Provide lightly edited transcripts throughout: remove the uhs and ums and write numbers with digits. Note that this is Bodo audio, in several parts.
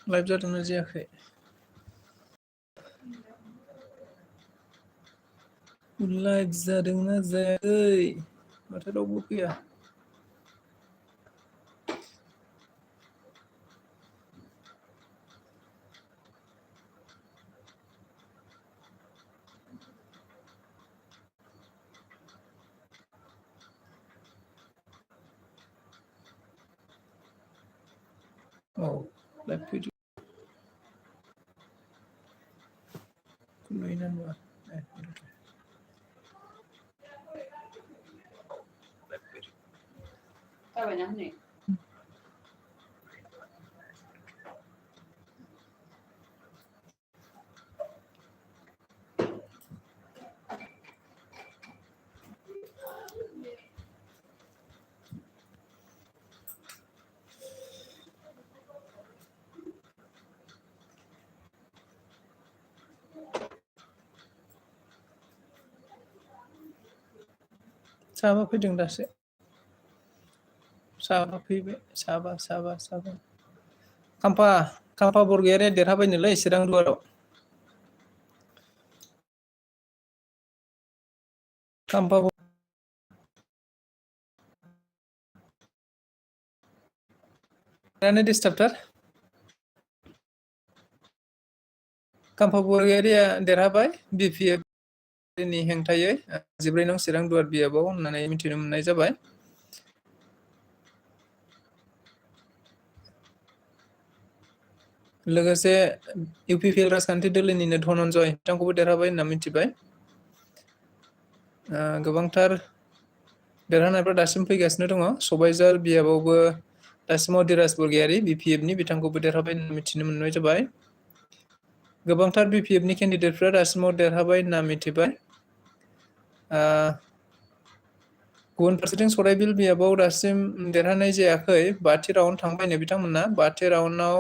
लाइभ जादोंना जायाखै? लाइभ जादोंना जायाखै? माथो रावबो फैया। औ लाइभ फैदो। नुयोना नुवा? जाबायना हनै साबा फैदों दासो। साबा फैबाय। साबा। खाम्फा बरगयारिया देरहाबायनोलै चिरां दुवाराव। खाम्फा बरगयारियानो डिस्टार्बथार। खाम्फा बरगयारिया देरहाबाय BPFनि हेंथायै 14 नं चिरां दुवार बियाबाव होननानै मिथिनो मोननाय जाबाय। लोगोसे UPPL राजखान्थि दोलोनिनो धनन्जय बिथांखौबो देरहाबाय होनना मिथिबाय। गोबांथार देरहानायफ्रा दासिम फैगासिनो दङ। सबायझार बियाबावबो दासिमाव धीराज बरगयारि BPFनि बिथांखौबो देरहाबाय होनना मिथिनो मोननाय जाबाय। गोबांथार BPFनि केन्डिडेटफ्रा दासिमाव देरहाबाय होनना मिथिबाय। गुबुन फारसेथिं सराइबिल बियाबाव दासिम देरहानाय जायाखै। 5थि राउन्ड थांबायनो बिथांमोना। 5थि राउन्डआव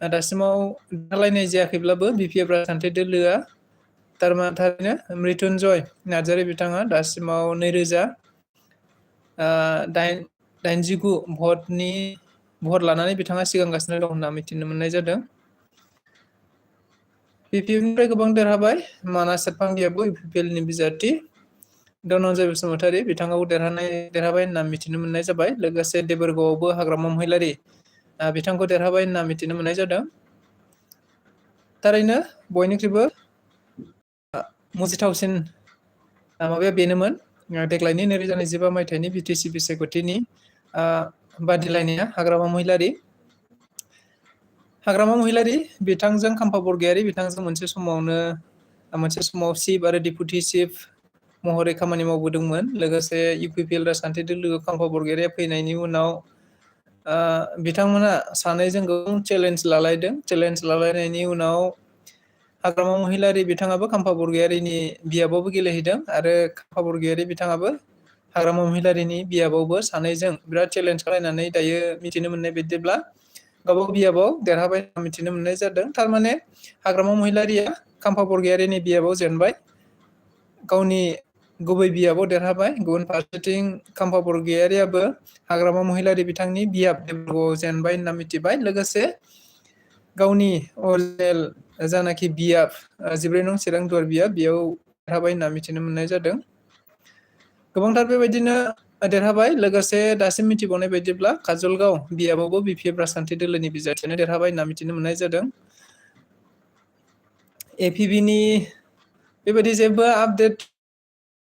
दासिमाव देरहालायनाय जायाखैब्लाबो BPF राजखान्थि दोलोआ थारैनो मृत्युन्जय नार्जारि बिथाङा दासिमाव 2089 भट लानानै बिथाङा सिगांगासिनो दं होनना मिथिनो मोननाय जादों। BPFनिफ्राय गोबां देरहाबाय। मानास सेरफांगियाबो UPPLनि बिजाथि। धनन्जय बसुमतारि बिथाङाबो देरहाबाय होनना मिथिनो मोननाय जाबाय। लोगोसे देबोरगावआवबो हाग्रामा महिलारि बिथांखौ देरहाबाय होनना मिथिनो मोननाय जादों। थारैनो बयनिख्रुइबो मुजिथावसिन माबाया बेनोमोन देग्लायनि 2025 मायथाइनि BTC बिसायख'थिनि बादिलायनाया हाग्रामा महिलारि बिथांजों खाम्फा बरगयारि बिथांजों मोनसे समाव चिफ आरो डिपुटि चिफ महरै खामानि मावबोदोंमोन। लोगोसे UPPL राजखान्थि दोलोआव खाम्फा बरगयारिया फैनायनि उनाव बिथांमोना सानैजों गोबां चेलेन्ज लालायदों। चेलेन्ज लालायनायनि उनाव हाग्रामा महिलारि बिथाङाबो खाम्फा बरगयारिनि बियाबावबो गेलेहैदों आरो खाम्फा बरगयारि बिथाङाबो हाग्रामा महिलारिनि बियाबावबो सानैजों बिराद चेलेन्ज खालायनानै दायो मिथिनो मोननाय बायदिब्ला गावबागाव बियाबाव देरहाबाय होनना मिथिनो मोननाय जादों। थारमाने हाग्रामा महिलारिया खाम्फा बरगयारिनि बियाबाव जेनबाय, गावनि गुबै बियाबाव देरहाबाय। गुबुन फारसेथिं खाम्फा बरगयारियाबो हाग्रामा महिलारि बिथांनि बियाब देबोरगावआव जेनबाय होनना मिथिबाय। लोगोसे गावनि अरिजिनेल जानाखि बियाब 14 नं चिरां दुवार बियाब बेयाव देरहाबाय होनना मिथिनो मोननाय जादों। गोबांथार बेबायदिनो देरहाबाय। लोगोसे दासिम मिथिबावनाय बायदिब्ला काजलगाव बियाबावबो BPF राजखान्थि दोलोनि बिजाथियानो देरहाबाय होनना मिथिनो मोननाय जादों। APBनि बेबायदि जेबो आपडेट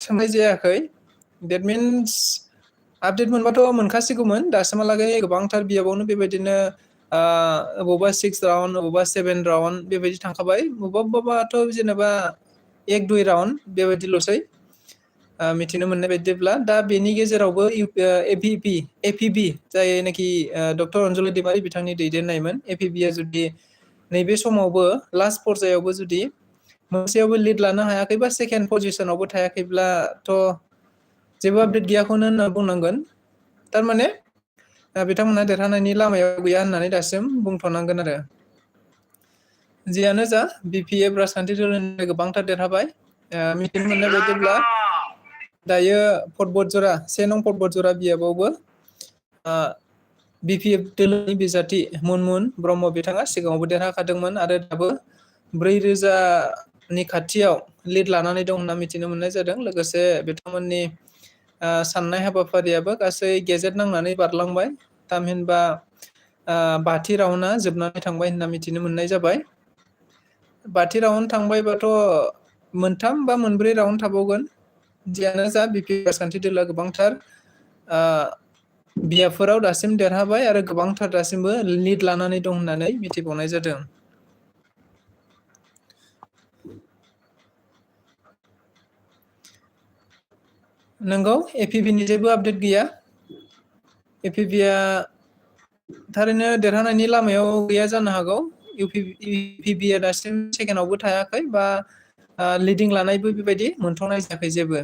सोंनाय जायाखै। देट मिन्स आपडेट मोनबाथ' मोनखासिगौमोन। दासिमहालागै गोबांथार बियाबावनो बेबायदिनो अबावबा 6 राउन्ड अबावबा 7 राउन्ड बेबायदि थांखाबाय। बबावबाथ' जेनेबा 1-2 राउन्ड बेबायदिल'सै मिथिनो मोननाय बायदिब्ला। दा बेनि गेजेरावबो APB जायनाखि डक्टर अनजलि दैमारि बिथांनि दैदेननायमोन APBआ जुदि नैबे समावबो लास्ट पर्जायावबो जुदि मोनसेयावबो लिड लानो हायाखैबा सेकेन्ड पजिसनावबो थायाखैब्लाथ' जेबो आपडेट गैयाखौनो होनना बुंनांगोन। थारमाने बिथांमोनहा देरहानायनि लामायाव गैया होननानै दासिम बुंथ'नांगोन आरो। जियानो जा BPF राजखान्थि दोलोनिफ्राय गोबांथार देरहाबाय। मिथिनो मोननाय बायदिब्ला दायो 1 नं पटबटजरा बियाबावबो बिपिएफ दोलोनि बिजाथि मुनमुन ब्रह्म बिथाङा सिगाङावबो देरहाखादोंमोन आरो दाबो 4,000नि खाथियाव लिड लानानै दं होनना मिथिनो मोननाय जादों। लोगोसे बिथांमोननि साननाय हाबाफारियाबो गासै गेजेट नांनानै बारलांबाय। थामहिनबा 5थि राउन्डआ जोबनानै थांबाय होनना मिथिनो मोननाय जाबाय। 5थि राउन्ड थांबायबाथ' 3 बा 4 राउन्ड थाबावगोन। जियानो जा बिपिएफ राजखान्थि दोलोआ गोबांथार बियाबफोराव दासिम देरहाबाय आरो गोबांथार दासिमबो लिड लानानै दं होननानै मिथिबावनाय जादों। नंगौ, एपिभिनि जेबो आपडेट गैया। एपिभिआ थारैनो देरहानायनि लामायाव गैया जानो हागौ। इउपिभिआ दासिम सेकेन्डआवबो थायाखै बा लिडिं लानायबो बेबायदि मोनथ'नाय जायाखै जेबो।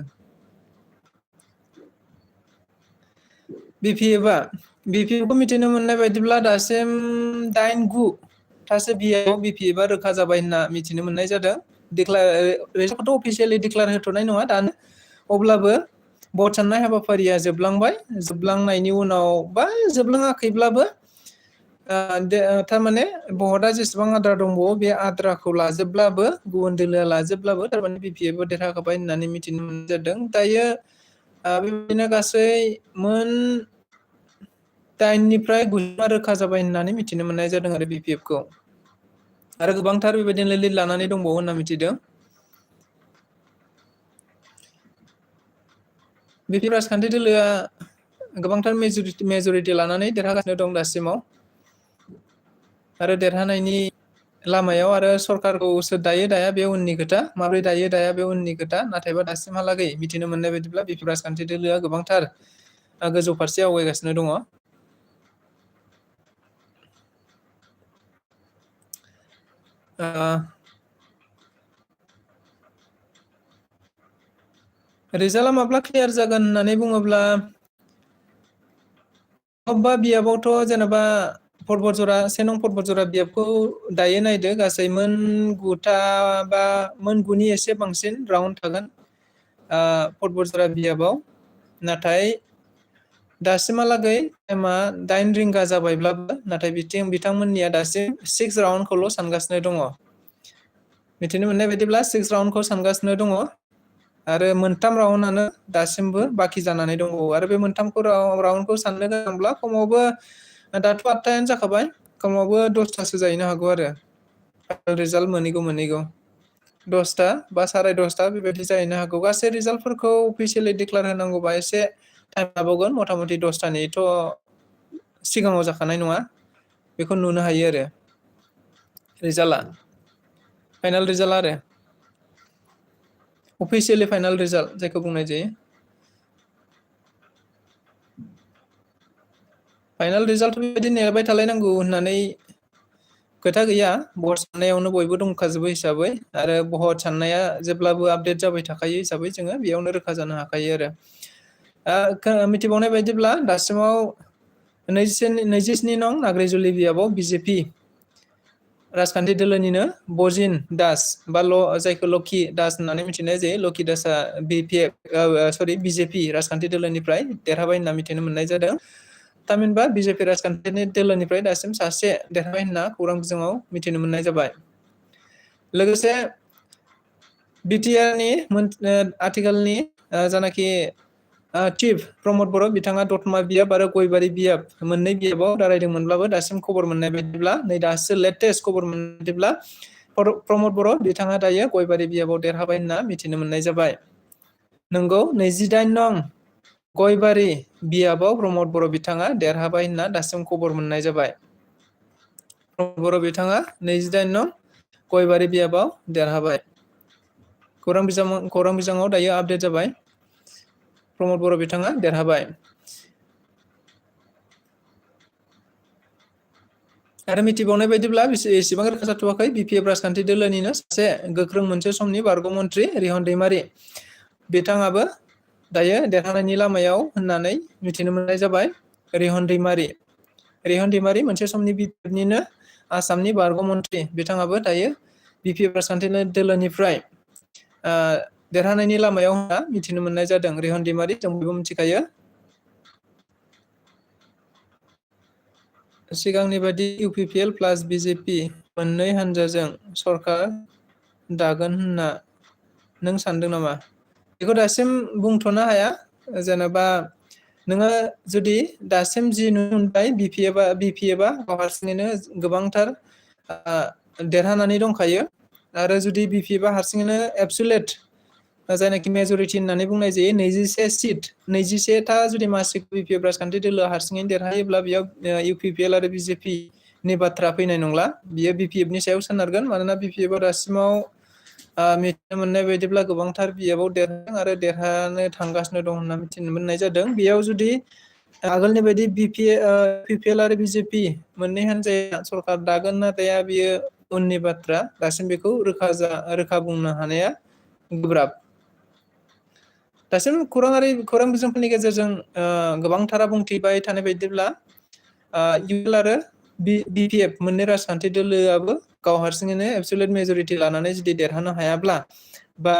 बिपिएफखौ मिथिनो मोननाय बायदिब्ला दासिम 8-9 थासो बिपिएफआ रोखा जाबाय होनना मिथिनो मोननाय जादों। रिजाल्टखौथ' अफिसियेलि डिक्लेयार होथ'नाय नङा दानो, अब्लाबो भट साननाय हाबाफारिया जोबलांबाय। जोबलांनायनि उनाव बा जोबलाङाखैब्लाबो थारमाने भटआ जेसेबां आद्रा दंबावो बे आद्राखौ लाजोबब्लाबो, गुबुन दोलोआ लाजोबब्लाबो थारमाने बिपिएफआ देरहाखाबाय होननानै मिथिनो मोननाय जादों। दायो बेबायदिनो गासै मोन 8निफ्राय 9 रोखा जाबाय होननानै मिथिनो मोननाय जादों आरो बिपिएफखौ। आरो गोबांथार बेबायदिनो लिड लानानै दंबावो होनना मिथिदों। बिपिएफ राजखान्थि दोलोआ गोबांथार मेजरिटि लानानै देरहागासिनो दं दासिमाव। आरो देरहानायनि लामायाव आरो सरकारखौ सोर दायो दाया बे उननि खोथा, माब्रै दायो दाया बे उननि खोथा। नाथायबा दासिमहालागै मिथिनो मोननाय बायदिब्ला बिपिएफ राजखान्थि दोलोआ गोबांथार गोजौ फारसे आवगायगासिनो दङ। रिजाल्टआ माब्ला क्लियार जागोन होननानै बुङोब्ला, अबेबा बियाबावथ' जेनेबा पर्बतजरा 1 नं पर्बतजरा बियाबखौ दायो नायदो, गासै मोन 9था बा मोन 9नि एसे बांसिन राउन्ड थागोन पर्बतजरा बियाबाव। नाथाय दासिमहालागै टाइमा 8 रिंगा जाबायब्लाबो नाथाय बिथांमोननिया दासिम 6 राउन्डखौल' सानगासिनो दङ। मिथिनो मोननाय बायदिब्ला 6 राउन्डखौ सानगासिनो दङ आरो 3 राउन्डआनो दासिमबो बाखि जानानै दंबावो। आरो बे 3 राउन्डखौ साननो गोनांब्ला खमावबो दाथ' 8थायानो जाखाबाय, खमावबो 10थासो जाहैनो हागौ आरो रिजाल्ट मोनहैगौ। 10था बा 10:30 बेबायदि जाहैनो हागौ। गासै रिजाल्टफोरखौ अफिसियेलि डिक्लेयार होनांगौबा एसे टाइम लाबावगोन। मथा मथि 10थानिथ' सिगाङाव जाखानाय नङा, बेखौ नुनो हायो आरो। रिजाल्टआ फाइनाल रिजाल्ट आरो अफिसियेलि फाइनाल रिजाल्ट जायखौ बुंनाय जायो। फाइनाल रिजाल्ट बेबायदि नेबाय थालायनांगौ होननानै खोथा गैया। भट साननायावनो बयबो दंखाजोबो हिसाबै, आरो भट साननाया जेब्लाबो आपडेट जाबाय थाखायो हिसाबै जोङो बेयावनो रोखा जानो हाखायो आरो। मिथिबावनाय बायदिब्ला दासिमाव 27 नं नाग्रिजुलि बियाबाव बिजेपि राजखान्थि दोलोनिनो बजिन दास बा जायखौ लकि दास होननानै मिथिनाय जायो, लकि दासआ बिजेपि राजखान्थि दोलोनिफ्राय देरहाबाय होनना मिथिनो मोननाय जादों। थामहिनबा बिजेपि राजखान्थिनि दोलोनिफ्राय दासिम सासे देरहाबाय होनना खौरां बिजोङाव मिथिनो मोननाय जाबाय। लोगोसे बिटिआरनि आथिखालनि जानाखि चिफ प्रमद बर' बिथाङा दतमा बियाब आरो गयबारि बियाब मोननै बियाबाव रायदोंमोनब्लाबो दासिम खबर मोननाय बायदिब्ला, नै दासो लेटेस्ट खबर मोननाय बायदिब्ला प्रमद बर' बिथाङा दायो गयबारि बियाबाव देरहाबाय होनना मिथिनो मोननाय जाबाय। नंगौ, 28 नं गयबारि बियाबाव प्रमद बर' बिथाङा देरहाबाय होनना दासिम खबर मोननाय जाबाय। प्रमद बर' बिथाङा 28 नं गयबारि बियाबाव देरहाबाय। खौरां बिजोङाव दायो आपडेट जाबाय, प्रमद बर' बिथाङा देरहाबाय। आरो मिथिबावनाय बायदिब्ला एसेबां रोखा जाथ'वाखै, बिपिएफ राजखान्थि दोलोनिनो सासे गोख्रों मोनसे समनि बारग' मन्थ्रि रिहन दैमारि बिथाङाबो दायो देरहानायनि लामायाव होननानै मिथिनो मोननाय जाबाय। रिहन दैमारि मोनसे समनि बिपिएफनिनो आसामनि बारग' मन्थ्रि, बिथाङाबो दायो बिपिएफ राजखान्थि दोलोनिफ्राय देरहानायनि लामायाव होनना मिथिनो मोननाय जादों। रिहन दैमारि जों बयबो मिथिखायो। सिगांनि बायदि इउपिपिएल प्लास बिजेपि मोननै हानजाजों सरकार दागोन होनना नों सानदों नामा? बेखौ दासिम बुंथ'नो हाया। जेनेबा नोङो जुदि दासिम जि नुनो मोनबाय बिपिएफआ गाव हारसिङैनो गोबांथार देरहानानै दंखायो। आरो जुदि बिपिएफआ हारसिङैनो एबसुलेट जायनाखि मेजरिटि होननानै बुंनाय जायो 21 सिट 21था जुदि मासिक बिपिएफ राजखान्थि दोलोआ हारसिङैनो देरहायोब्ला बेयाव इउपिपिएल आरो बिजेपि नि बाथ्रा फैनाय नंला। बियो बिपिएफनि सायाव सोनारगोन। मानोना बिपिएफआ दासिमाव मिथिनो मोननाय बायदिब्ला गोबांथार बिएफआव देरहादों आरो देरहानो थांगासिनो दं होनना मिथिनो मोननाय जादों। बेयाव जुदि आगोलनि बायदि बिपिएल आरो बिजेपि मोननै हान्जाया सरकार दागोन ना दाया बियो उननि बाथ्रा। दासिम बेखौ रोखा बुंनो हानाया गोब्राब। दासिम खौरां बिजोंफोरनि गेजेरजों गोबांथारा बुंथिबाय थानाय बायदिब्ला इउपिएल आरो बिपिएफ मोननै राजखान्थि दोलोआबो गाव हारसिङैनो एबसुलेट मेजरिटि लानानै जुदि देरहानो हायाब्ला बा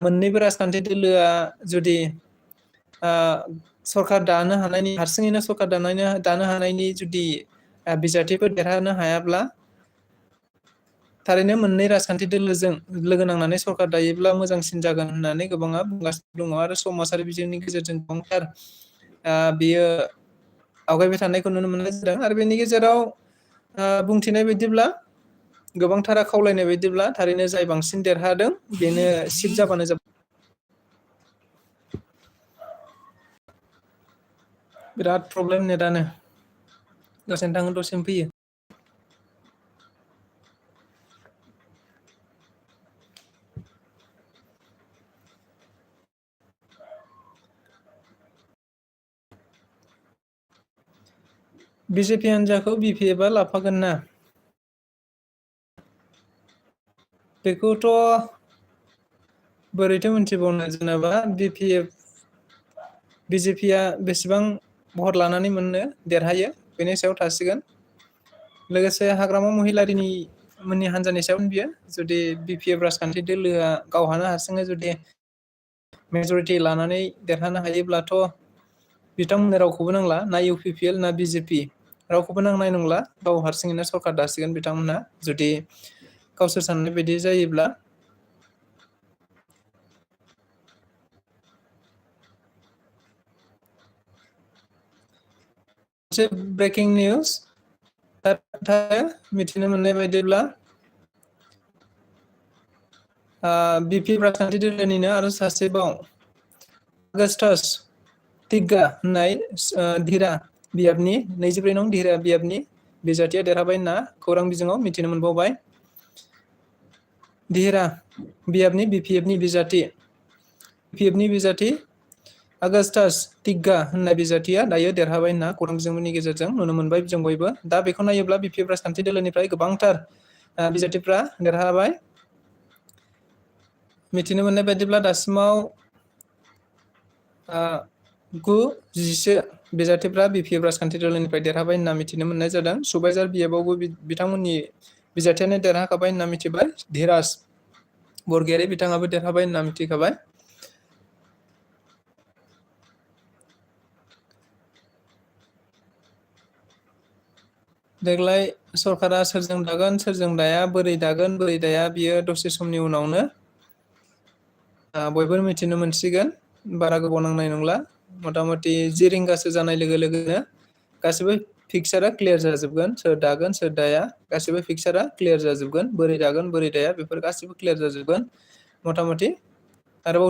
मोननैबो राजखान्थि दोलोआ जुदि सरकार दानो हानायनि हारसिङैनो सरकार दानो हानायनि जुदि बिजाथिफोर देरहानो हायाब्ला थारैनो मोननै राजखान्थि दोलोजों लोगो नांनानै सरकार दायोब्ला मोजांसिन जागोन होननानै गोबाङा बुंगासिनो दङ। आरो समाजारि बिजोंनि गेजेरजों गोबांथार बियो आवगायबाय थानायखौ नुनो मोननाय जादों। आरो बेनि गेजेराव बुंथिनाय बायदिब्ला गोबांथारा खावलायनाय बायदिब्ला थारैनो जाय बांसिन देरहादों बेनो सिट जाबानो जाबाय। बिराद प्रब्लेम नेटानो दसेनो थाङो दसेनो फैयो। बिजेपि हान्जाखौ बिपिएफआ लाफागोन ना? बेखौथ' बोरैथो मिथिबावनो। जेनेबा बिजेपिया बेसेबां भट लानानै देरहायो बेनि सायाव थासिगोन। लोगोसे हाग्रामा महिलारिनि मोननि हान्जानि सायाव बियो जुदि बिपिएफ राजखान्थि दोलोआ गावहानो हारसिङै जुदि मेजरिटि लानानै देरहानो हायोब्लाथ' बिथांमोननो रावखौबो नांला ना इउपिपिएल ना बिजेपि रावखौबो नांनाय नंला। गाव हारसिङैनो सरकार दासिगोन बिथांमोनहा जुदि गावसोर साननाय बायदि जायोब्ला। मोनसे ब्रेकिं निउज मिथिनो मोननाय बायदिब्ला बिपिएफ राजखान्थि दोलोनिनो आरो सासेबाव आगस्टास टिग्गा होननाय धीरा बियाबनि 24 नं धीरा बियाबनि बिजाथिया देरहाबाय होनना खौरां बिजोङाव मिथिनो मोनबावबाय। धीरा बियाबनि बिपिएफनि बिजाथि आगस्टास टिग्गा होननाय बिजाथिया दायो देरहाबाय होनना खौरां बिजोंनि गेजेरजों नुनो मोनबाय जों बयबो। दा बेखौ नायोब्ला बिपिएफ राजखान्थि दोलोनिफ्राय गोबांथार बिजाथिफ्रा देरहाबाय। मिथिनो मोननाय बायदिब्ला दासिमाव 9-10 बिजाथिफ्रा बिपिएफ राजखान्थि दोलोनिफ्राय देरहाबाय होनना मिथिनो मोननाय जादों। सुबाइजार बिएफआवबो बिथांमोननि बिजाथियानो देरहाखाबाय होनना मिथिबाय। धीराज बरगयारी बिथाङाबो देरहाबाय होनना मिथिखाबाय। देग्लाय सरकारा सोरजों दागोन सोरजों दाया बोरै दागोन बोरै दाया बियो दसे समनि उनावनो बयबो मिथिनो मोनसिगोन। बारा गोबाव नांनाय नंला। मथा मथि 10 रिंगासो जानाय लोगो लोगोनो गासिबो पिक्सारा क्लियार जाजोबगोन। सोर दागोन सोर दाया गासिबो पिक्सारा क्लियार जाजोबगोन। बोरै दागोन बोरै दाया बेफोर गासिबो क्लियार जाजोबगोन। मथा मथि आरोबाव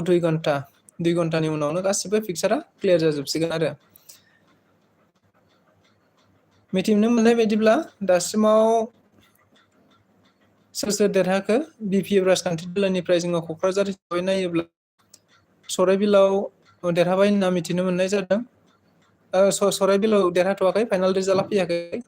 2 घन्टानि उनावनो गासिबो पिक्सारा क्लियार जाजोबसिगोन। आरो मिथिनो मोननाय बायदिब्ला दासिमाव सोर देरहाखो बिपिएफ राजखान्थि दोलोनिफ्राय जोङो क'क्राझार हिसाबै नायोब्ला सराइबिलाव देरहाबाय होनना मिथिनो मोननाय जादों। सराइबिलाव देरहाथ'वाखै फाइनाल रिजाल्टआ फैयाखै।